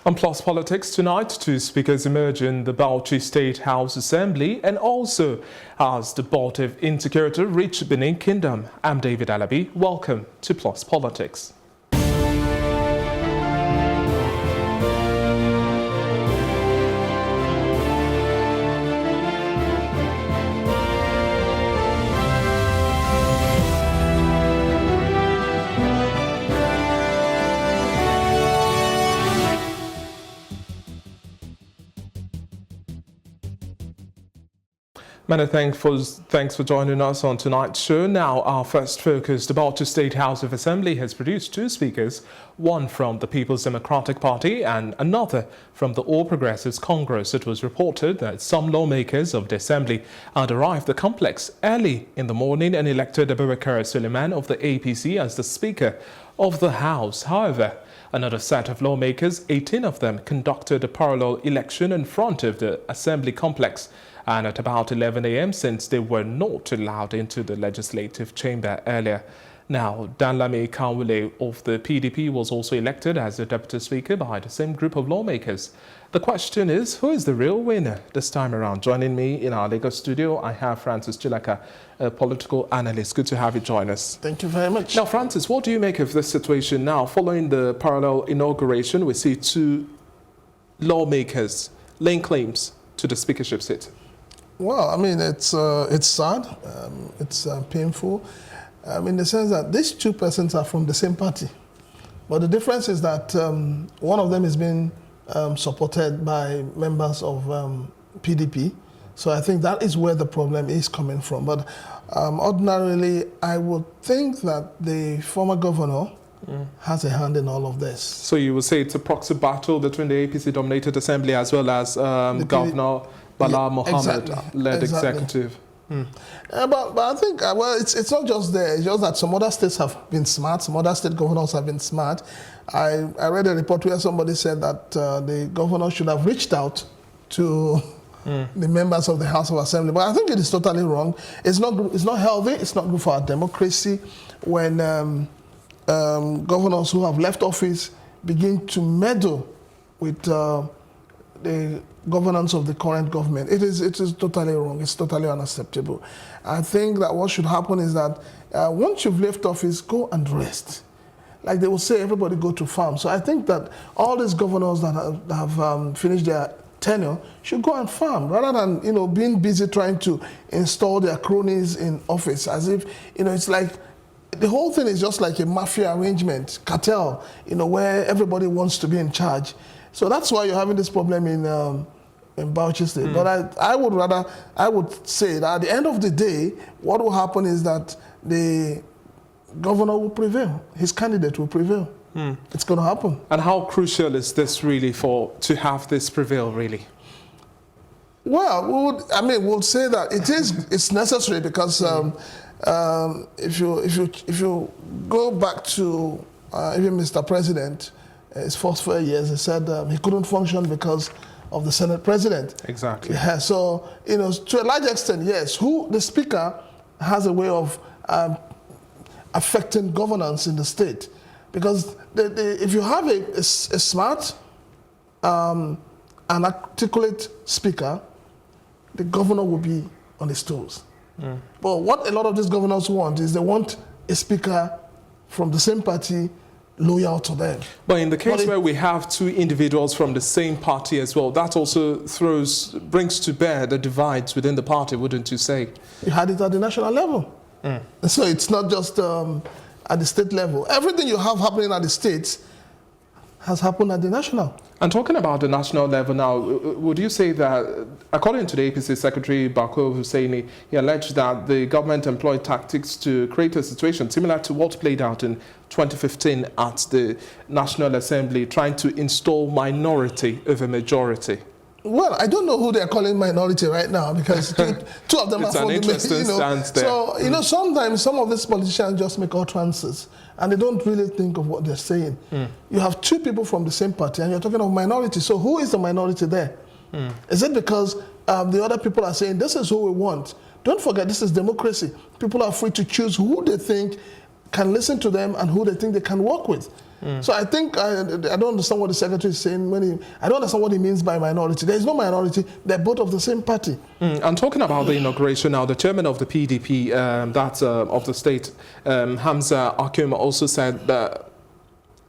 On Plus Politics tonight, two speakers emerge in the Bauchi State House Assembly and also as the board of insecurity reached Benin Kingdom. I'm David Alabi. Welcome to Plus Politics. Many thanks for joining us on tonight's show. Now, our first focus, the Bauchi State House of Assembly has produced two speakers, one from the People's Democratic Party and another from the All Progressives Congress. It was reported that some lawmakers of the Assembly had arrived at the complex early in the morning and elected Abubakar Suleiman of the APC as the Speaker of the House. However, another set of lawmakers, 18 of them, conducted a parallel election in front of the Assembly complex and at about 11 a.m. since they were not allowed into the legislative chamber earlier. Now, Danlami Kanwule of the PDP was also elected as the Deputy Speaker by the same group of lawmakers. The question is, who is the real winner this time around? Joining me in our Lagos studio, I have Francis Chilaka, a political analyst. Good to have you join us. Thank you very much. Now, Francis, what do you make of this situation now? Following the parallel inauguration, we see two lawmakers laying claims to the speakership seat. Well, I mean, it's sad, it's painful, in the sense that these two persons are from the same party. But the difference is that one of them is being supported by members of PDP. So I think that is where the problem is coming from. But ordinarily, I would think that the former governor has a hand in all of this. So you would say it's a proxy battle between the APC-dominated assembly as well as Governor Bala Mohammed-led executive. But I think, well, it's not just there. It's just that some other states have been smart. Some other state governors have been smart. I read a report where somebody said that the governor should have reached out to the members of the House of Assembly. But I think it is totally wrong. It's not healthy. It's not good for our democracy when governors who have left office begin to meddle with the governance of the current government. It is totally wrong. It's totally unacceptable. I think that what should happen is that once you've left office, go and rest. Like they will say, everybody go to farm. So I think that all these governors that have finished their tenure should go and farm rather than being busy trying to install their cronies in office, as if it's like the whole thing is just like a mafia arrangement, cartel, where everybody wants to be in charge. So that's why you're having this problem in Bauchi State. But I would say that at the end of the day, what will happen is that the governor will prevail. His candidate will prevail. It's going to happen. And how crucial is this really to have this prevail, really? Well, we'll say that it's necessary because if you go back to even Mr. President, his first 4 years, he said he couldn't function because of the Senate President. Exactly. Yeah, so, to a large extent, yes, the Speaker has a way of affecting governance in the state. Because if you have a smart and articulate Speaker, the governor will be on his toes. But what a lot of these governors want is they want a Speaker from the same party loyal to them. But in the case where we have two individuals from the same party as well, that also brings to bear the divides within the party, wouldn't you say? You had it at the national level. So it's not just at the state level. Everything you have happening at the states has happened at the national. And talking about the national level now, would you say that, according to the APC Secretary Bako Hussaini, he alleged that the government employed tactics to create a situation similar to what played out in 2015 at the National Assembly, trying to install minority over majority? Well, I don't know who they're calling minority right now because two of them are from the stance there. So, sometimes some of these politicians just make utterances and they don't really think of what they're saying. You have two people from the same party and you're talking of minority. So who is the minority there? Is it because the other people are saying, this is who we want? Don't forget, this is democracy. People are free to choose who they think can listen to them and who they think they can work with. So I think I don't understand what the secretary is saying I don't understand what he means by minority. There is no minority. They're both of the same party. And talking about the inauguration now, the chairman of the PDP, of the state, Hamza Akuma, also said that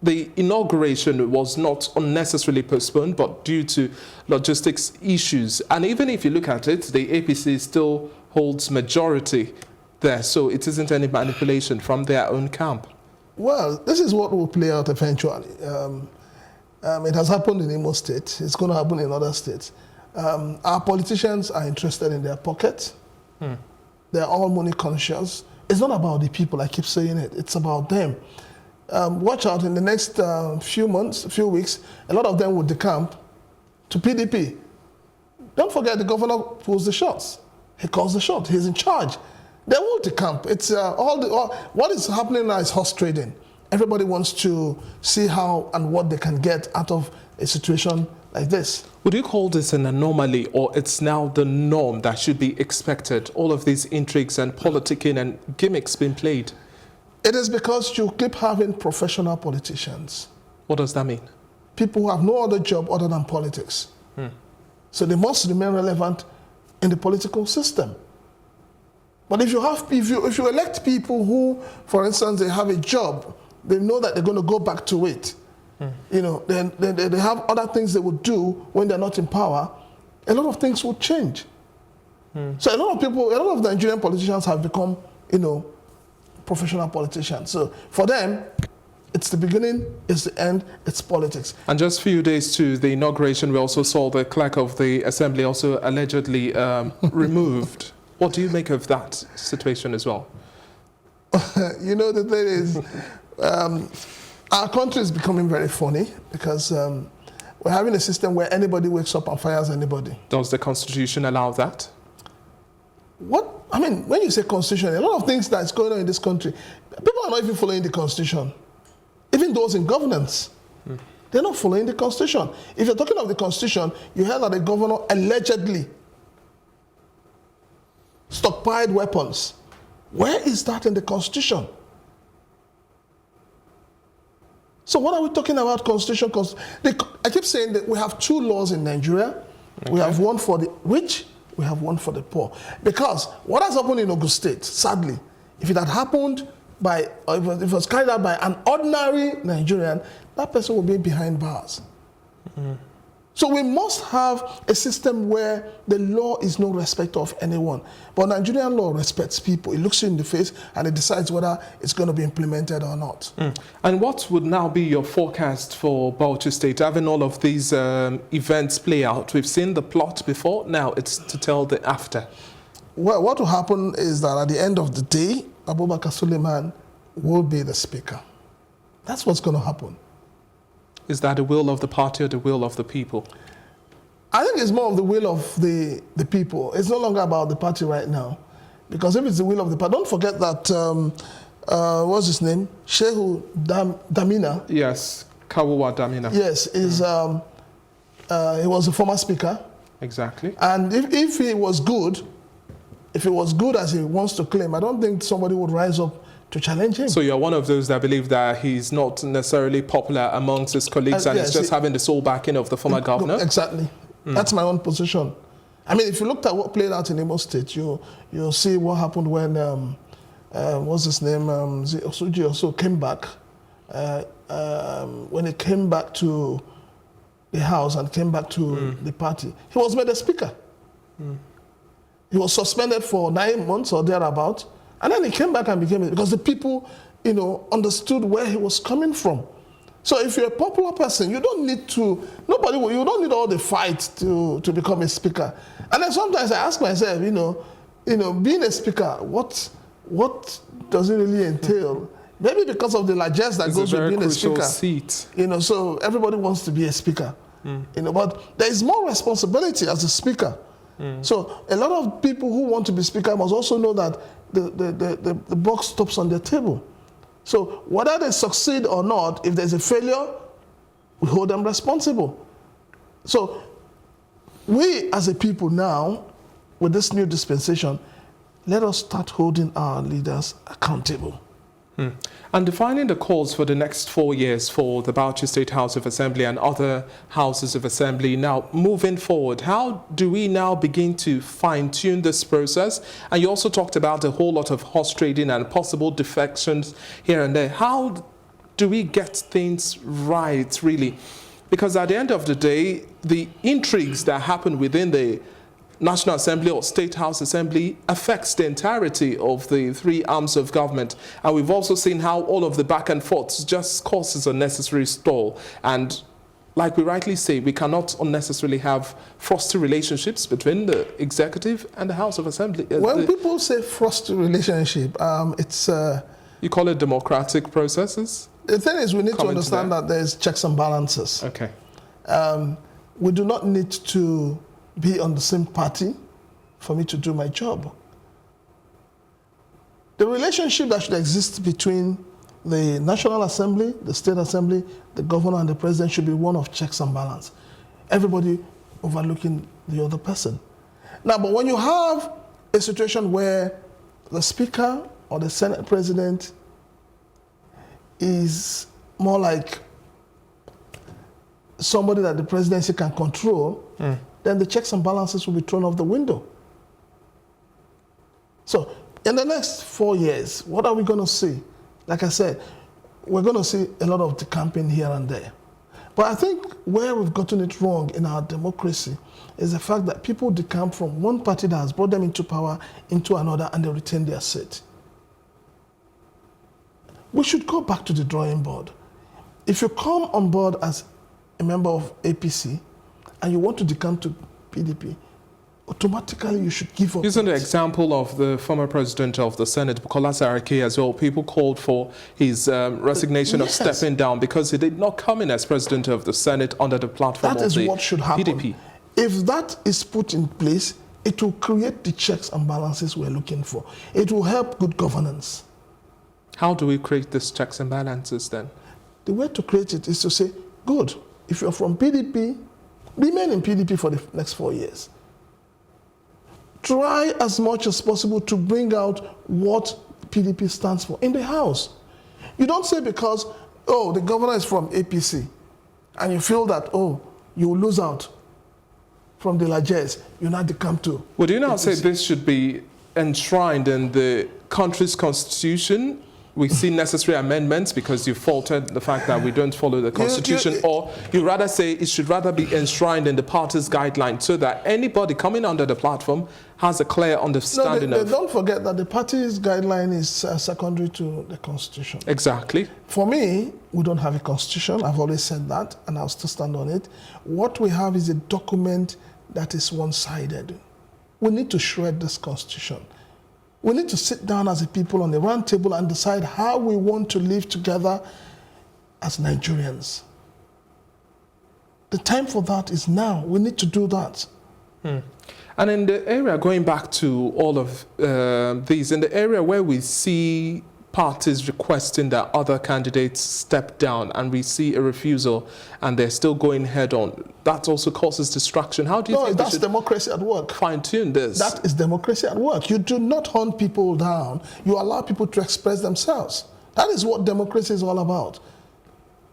the inauguration was not unnecessarily postponed, but due to logistics issues. And even if you look at it, the APC still holds majority there, so it isn't any manipulation from their own camp. Well, this is what will play out eventually. It has happened in Imo State. It's going to happen in other states. Our politicians are interested in their pocket. They're all money conscious. It's not about the people, I keep saying it. It's about them. Watch out, in the next few weeks, a lot of them will decamp to PDP. Don't forget, the governor pulls the shots. He calls the shot. He's in charge. They will decamp. It's what is happening now is horse trading. Everybody wants to see how and what they can get out of a situation like this. Would you call this an anomaly, or it's now the norm that should be expected? All of these intrigues and politicking and gimmicks being played. It is because you keep having professional politicians. What does that mean? People who have no other job other than politics. So they must remain relevant in the political system. But if you elect people who, for instance, they have a job, they know that they're going to go back to it. You know, then they have other things they would do when they're not in power. A lot of things will change. So a lot of Nigerian politicians have become, professional politicians. So for them, it's the beginning, it's the end, it's politics. And just a few days to the inauguration, we also saw the clerk of the assembly also allegedly removed. What do you make of that situation as well? The thing is, our country is becoming very funny because we're having a system where anybody wakes up and fires anybody. Does the Constitution allow that? When you say Constitution, a lot of things that's going on in this country, people are not even following the Constitution. Even those in governance, they're not following the Constitution. If you're talking of the Constitution, you heard that the governor allegedly stockpiled weapons. Where is that in the Constitution? So what are we talking about Constitution? I keep saying that we have two laws in Nigeria. Okay. We have one for the rich, we have one for the poor. Because what has happened in Ogun State, sadly, if it had happened if it was carried out by an ordinary Nigerian, that person will be behind bars. So we must have a system where the law is no respecter of anyone. But Nigerian law respects people. It looks you in the face and it decides whether it's going to be implemented or not. And what would now be your forecast for Bauchi State, having all of these events play out? We've seen the plot before, now it's to tell the after. Well, what will happen is that at the end of the day, Abubakar Suleiman will be the speaker. That's what's going to happen. Is that the will of the party or the will of the people? I think it's more of the will of the people. It's no longer about the party right now. Because if it's the will of the party, don't forget that, what's his name? Shehu Damina. Yes, Kawuwa Damina. Yes, he was a former speaker. Exactly. And if he was good, as he wants to claim, I don't think somebody would rise up to challenge him. So you're one of those that believe that he's not necessarily popular amongst his colleagues and he's just having the sole backing of the former governor? Exactly. That's my own position. If you looked at what played out in Imo State, you'll see what happened when, what's his name, Osuji also came back. When he came back to the house and came back to the party, he was made a speaker. He was suspended for 9 months or thereabout. And then he came back and became it because the people, understood where he was coming from. So if you're a popular person, you don't need all the fight to become a speaker. And then sometimes I ask myself, being a speaker, what does it really entail? Maybe because of the largesse that goes with being a speaker. Seat. So everybody wants to be a speaker. But there is more responsibility as a speaker. So a lot of people who want to be speaker must also know that the buck stops on their table. So whether they succeed or not, if there's a failure, we hold them responsible. So we as a people now, with this new dispensation, let us start holding our leaders accountable. And defining the course for the next 4 years for the Bauchi State House of Assembly and other houses of assembly, now moving forward, how do we now begin to fine-tune this process? And you also talked about a whole lot of horse trading and possible defections here and there. How do we get things right, really? Because at the end of the day, the intrigues that happen within the National Assembly or State House Assembly affects the entirety of the three arms of government. And we've also seen how all of the back and forths just causes unnecessary stall. And like we rightly say, we cannot unnecessarily have frosty relationships between the executive and the House of Assembly. When people say frosty relationship, it's... you call it democratic processes? The thing is, we need to understand that there's checks and balances. Okay. We do not need to be on the same party for me to do my job. The relationship that should exist between the National Assembly, the State Assembly, the governor and the president should be one of checks and balance. Everybody overlooking the other person. Now, but when you have a situation where the Speaker or the Senate President is more like somebody that the presidency can control, then the checks and balances will be thrown off the window. So, in the next 4 years, what are we going to see? Like I said, we're going to see a lot of decamping here and there. But I think where we've gotten it wrong in our democracy is the fact that people decamp from one party that has brought them into power into another and they retain their seat. We should go back to the drawing board. If you come on board as a member of APC and you want to decamp to PDP, automatically you should give up. Using the example of the former president of the Senate, Bukola Saraki, as well, people called for his resignation of stepping down because he did not come in as president of the Senate under the platform of the PDP. That is what should happen. If that is put in place, it will create the checks and balances we're looking for. It will help good governance. How do we create these checks and balances then? The way to create it is to say, good, if you're from PDP, remain in PDP for the next 4 years. Try as much as possible to bring out what PDP stands for in the House. You don't say because, oh, the governor is from APC, and you feel that, oh, you will lose out from the largesse, you now decamp to. Would you now APC. say this should be enshrined in the country's constitution? We see necessary amendments because you faulted the fact that we don't follow the constitution, or you rather say it should rather be enshrined in the party's guidelines so that anybody coming under the platform has a clear understanding of... Don't forget that the party's guideline is secondary to the constitution. Exactly. For me, we don't have a constitution. I've always said that, and I'll still stand on it. What we have is a document that is one-sided. We need to shred this constitution. We need to sit down as a people on the round table and decide how we want to live together as Nigerians. The time for that is now. We need to do that. And in the area, going back to all of these, in the area where we see parties requesting that other candidates step down and we see a refusal and they're still going head on, that also causes distraction. How do you think that's democracy at work. Fine-tune this? That is democracy at work. You do not hunt people down. You allow people to express themselves. That is what democracy is all about.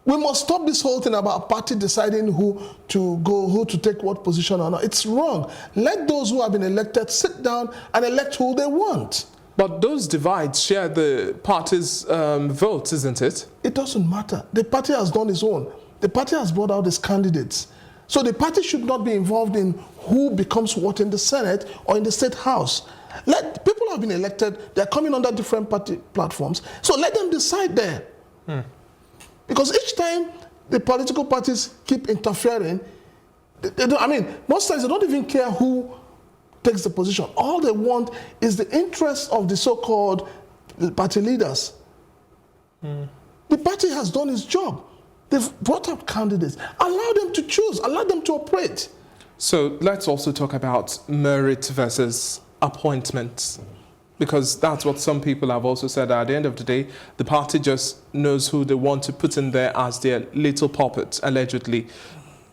We must stop this whole thing about party deciding who to take what position or not. It's wrong. Let those who have been elected sit down and elect who they want. But those divides share the party's votes, isn't it? It doesn't matter. The party has done its own. The party has brought out its candidates. So the party should not be involved in who becomes what in the Senate or in the State House. People have been elected. They're coming under different party platforms. So let them decide there. Because each time the political parties keep interfering, most times they don't even care who takes the position. All they want is the interest of the so-called party leaders. The party has done its job. They've brought up candidates. Allow them to choose. Allow them to operate. So let's also talk about merit versus appointments, because that's what some people have also said. At the end of the day, the party just knows who they want to put in there as their little puppet, allegedly.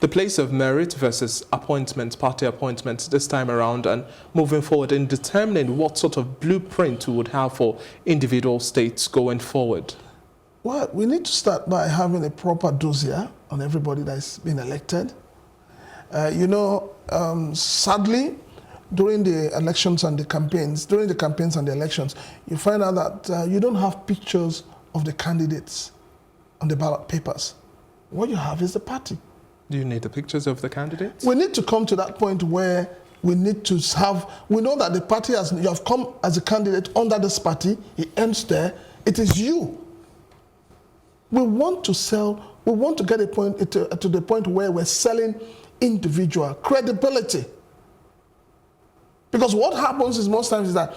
the place of merit versus appointment, party appointment this time around, and moving forward in determining what sort of blueprint we would have for individual states going forward? Well, we need to start by having a proper dossier on everybody that's been elected. Sadly, during the elections and the campaigns, and the elections, you find out that you don't have pictures of the candidates on the ballot papers. What you have is the party. Do you need the pictures of the candidates? We need to come to that point where we need to have, we know that the party has, you have come as a candidate under this party, it ends there, it is you. We want to get a point to the point where we're selling individual credibility. Because what happens is most times is that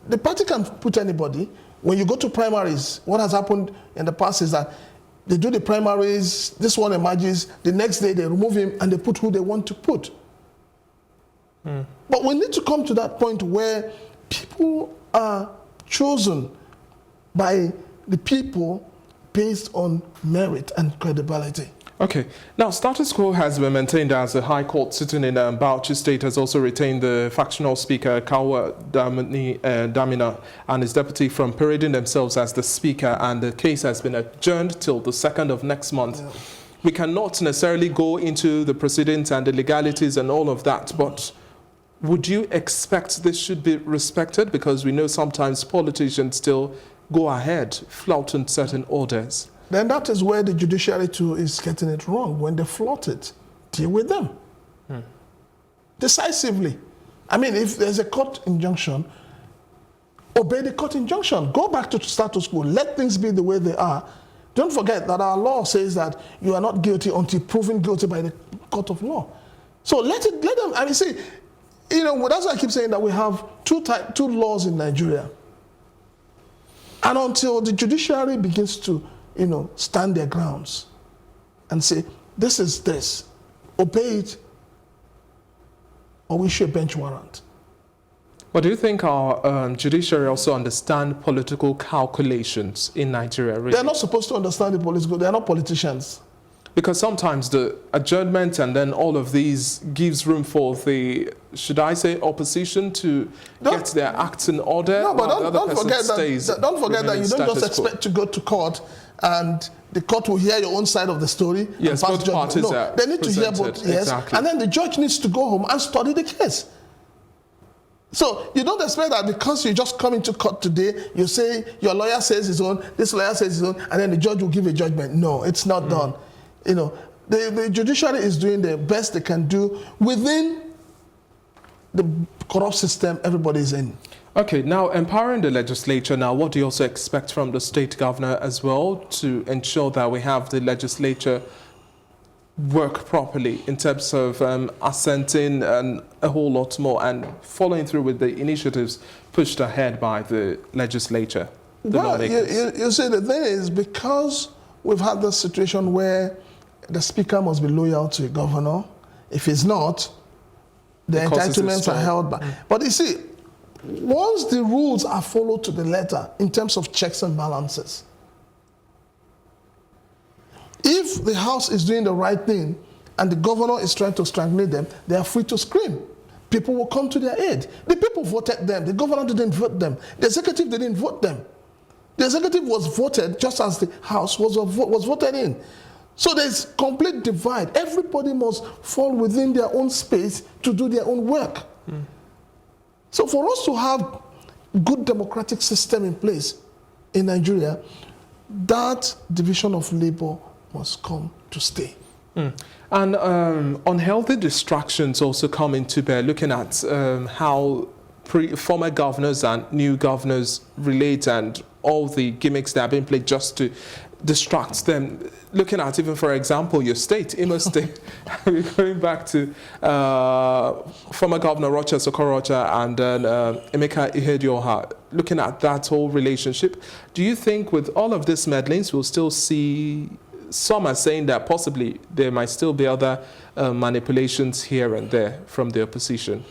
the party can put anybody. When you go to primaries, what has happened in the past is that they do the primaries, this one emerges, the next day they remove him and they put who they want to put. But we need to come to that point where people are chosen by the people based on merit and credibility. Okay. Now, status quo has been maintained as the High Court sitting in Bauchi State has also retained the factional speaker, Kawa Damina, and his deputy from parading themselves as the speaker, and the case has been adjourned till the 2nd of next month. Yeah. We cannot necessarily go into the proceedings and the legalities and all of that, but would you expect this should be respected? Because we know sometimes politicians still go ahead flouting certain orders. Then that is where the judiciary too is getting it wrong. When they flout it, deal with them. Decisively. I mean, if there's a court injunction, obey the court injunction. Go back to status quo. Let things be the way they are. Don't forget that our law says that you are not guilty until proven guilty by the court of law. So let them, I mean, see, that's why I keep saying that we have two laws in Nigeria. And until the judiciary begins to stand their grounds and say, this is this, obey it, or we issue a bench warrant. But do you think our judiciary also understand political calculations in Nigeria? Really? They're not supposed to understand the political, they're not politicians. Because sometimes the adjournment and then all of these gives room for the, should I say, opposition to get their acts in order. No, but don't forget that you don't just expect to go to court and the court will hear your own side of the story. Yes, both parties are they need to hear both, yes. Exactly. And then the judge needs to go home and study the case. So you don't expect that because you just come into court today, you say your lawyer says his own, this lawyer says his own, and then the judge will give a judgment. No, it's not done. The judiciary is doing the best they can do within the corrupt system everybody is in. Okay, now empowering the legislature, now what do you also expect from the state governor as well to ensure that we have the legislature work properly in terms of assenting and a whole lot more and following through with the initiatives pushed ahead by the legislature, the lawmakers? You see, the thing is, because we've had this situation where the speaker must be loyal to a governor. If he's not, the entitlements are held back. But you see, once the rules are followed to the letter in terms of checks and balances, if the House is doing the right thing and the governor is trying to strangulate them, they are free to scream. People will come to their aid. The people voted them. The governor didn't vote them. The executive didn't vote them. The executive was voted just as the House was voted in. So there's complete divide. Everybody must fall within their own space to do their own work. So for us to have good democratic system in place in Nigeria, that division of labor must come to stay. And unhealthy distractions also come into bear, looking at how former governors and new governors relate and all the gimmicks that have been played just to distract them. Looking at even, for example, your state, Imo State, we're going back to former Governor Rocha Sokorocha and then Emeka Ihedioha. Looking at that whole relationship, do you think with all of these meddlings, we'll still see, some are saying that possibly there might still be other manipulations here and there from the opposition?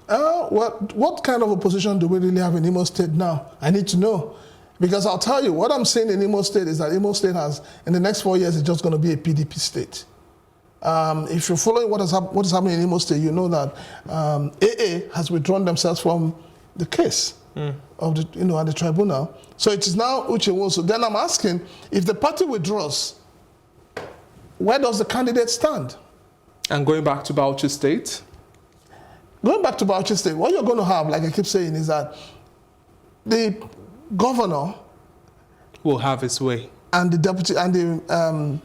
What kind of opposition do we really have in Imo State now? I need to know. Because I'll tell you, what I'm saying in Imo State is that Imo State has, in the next 4 years, it's just going to be a PDP state. If you're following what is happening in Imo State, you know that AA has withdrawn themselves from the case of the, at the tribunal. So it is now Uche Nwosu. Then I'm asking, if the party withdraws, where does the candidate stand? And going back to Bauchi State? Going back to Bauchi State, what you're going to have, like I keep saying, is that the governor will have his way. And the deputy and the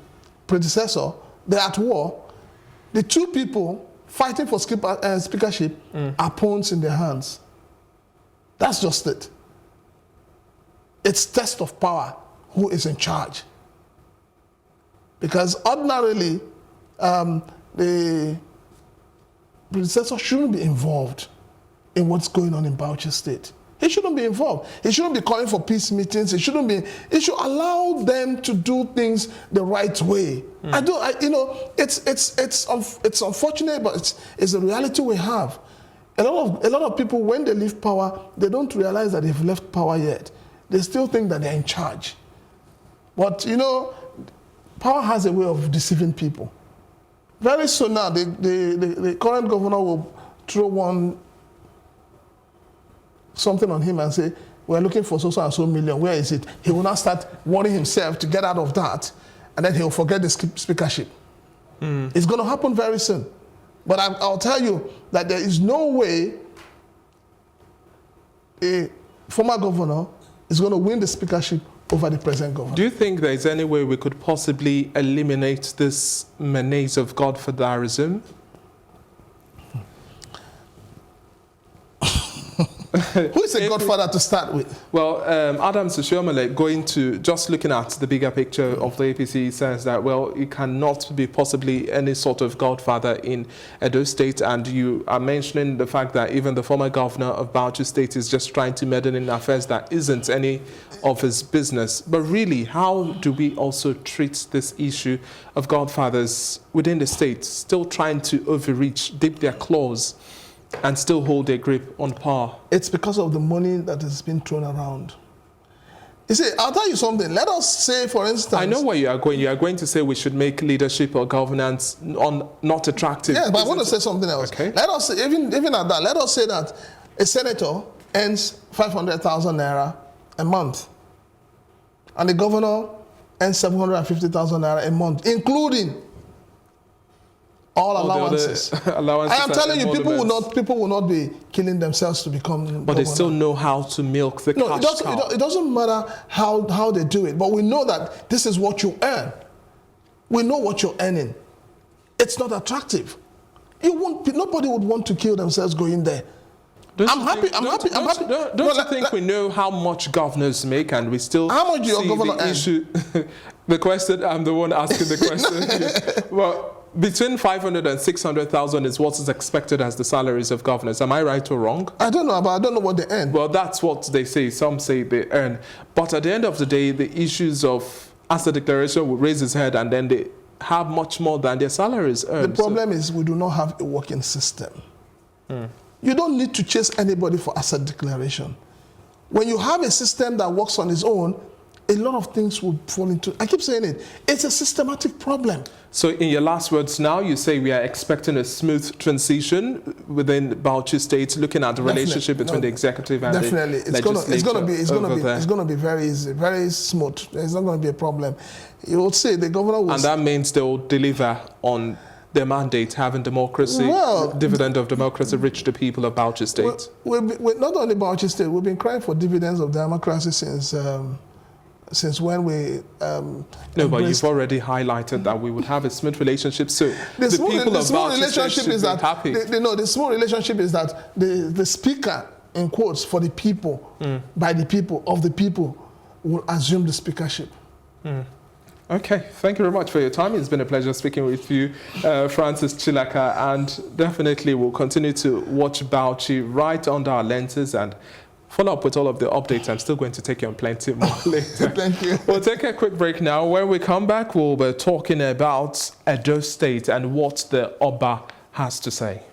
predecessor, they're at war. The two people fighting for speakership are pawns in their hands. That's just it. It's test of power, who is in charge. Because ordinarily, the predecessor shouldn't be involved in what's going on in Bauchi State. He shouldn't be involved. He shouldn't be calling for peace meetings. He should allow them to do things the right way. It's unfortunate, but it's a reality we have. A lot of people, when they leave power, they don't realize that they've left power yet. They still think that they're in charge. But power has a way of deceiving people. Very soon now, the current governor will throw something on him and say, we're looking for so and so million. Where is it? He will now start worrying himself to get out of that, and then he'll forget the speakership. It's going to happen very soon. But I'll tell you that there is no way a former governor is going to win the speakership over the present governor. Do you think there is any way we could possibly eliminate this menace of godfatherism? Who is a godfather to start with? Well, Adam Sushiomale, just looking at the bigger picture of the APC, says that, well, it cannot be possibly any sort of godfather in Edo State, and you are mentioning the fact that even the former governor of Bauchi State is just trying to meddle in affairs that isn't any of his business. But really, how do we also treat this issue of godfathers within the state, still trying to overreach, dip their claws, and still hold their grip on power? It's because of the money that has been thrown around. You see, I'll tell you something. Let us say, for instance... I know where you are going. You are going to say we should make leadership or governance not attractive. Yes, but I want to say something else. Okay. Let us say, even at that, let us say that a senator earns 500,000 naira a month, and the governor earns 750,000 naira a month, including all allowances. Allowances. I am telling you, people will not be killing themselves to become But governor. They still know how to milk the cash cow. It doesn't matter how they do it, but we know that this is what you earn. We know what you're earning. It's not attractive. Nobody would want to kill themselves going there. I'm happy. Don't you think we know how much governors make, and we still how much do your governor the issue? The question, I'm the one asking the question. Well, between 500 and 600,000 is what is expected as the salaries of governors. Am I right or wrong? I don't know, but I don't know what they earn. Well, that's what they say. Some say they earn. But at the end of the day, the issues of asset declaration will raise its head, and then they have much more than their salaries earn. The problem is we do not have a working system. You don't need to chase anybody for asset declaration. When you have a system that works on its own, a lot of things will fall into... I keep saying it. It's a systematic problem. So in your last words now, you say we are expecting a smooth transition within Bauchi State, looking at the relationship between the executive and the legislature. It's going to be very easy, very smooth. There's not going to be a problem. You would say the governor will... And that means they will deliver on their mandate, having democracy, dividend of democracy, reach the people of Bauchi State. We're not only Bauchi State, we've been crying for dividends of democracy since when we... no, but you've already highlighted that we would have a smooth relationship. So the people of Bauchi State should be happy. The small relationship is that the speaker, in quotes, for the people, by the people, of the people, will assume the speakership. Okay, thank you very much for your time. It's been a pleasure speaking with you, Francis Chilaka, and definitely we'll continue to watch Bauchi right under our lenses and follow up with all of the updates. I'm still going to take you on plenty more later. Thank you. We'll take a quick break now. When we come back, we'll be talking about Edo State and what the Oba has to say.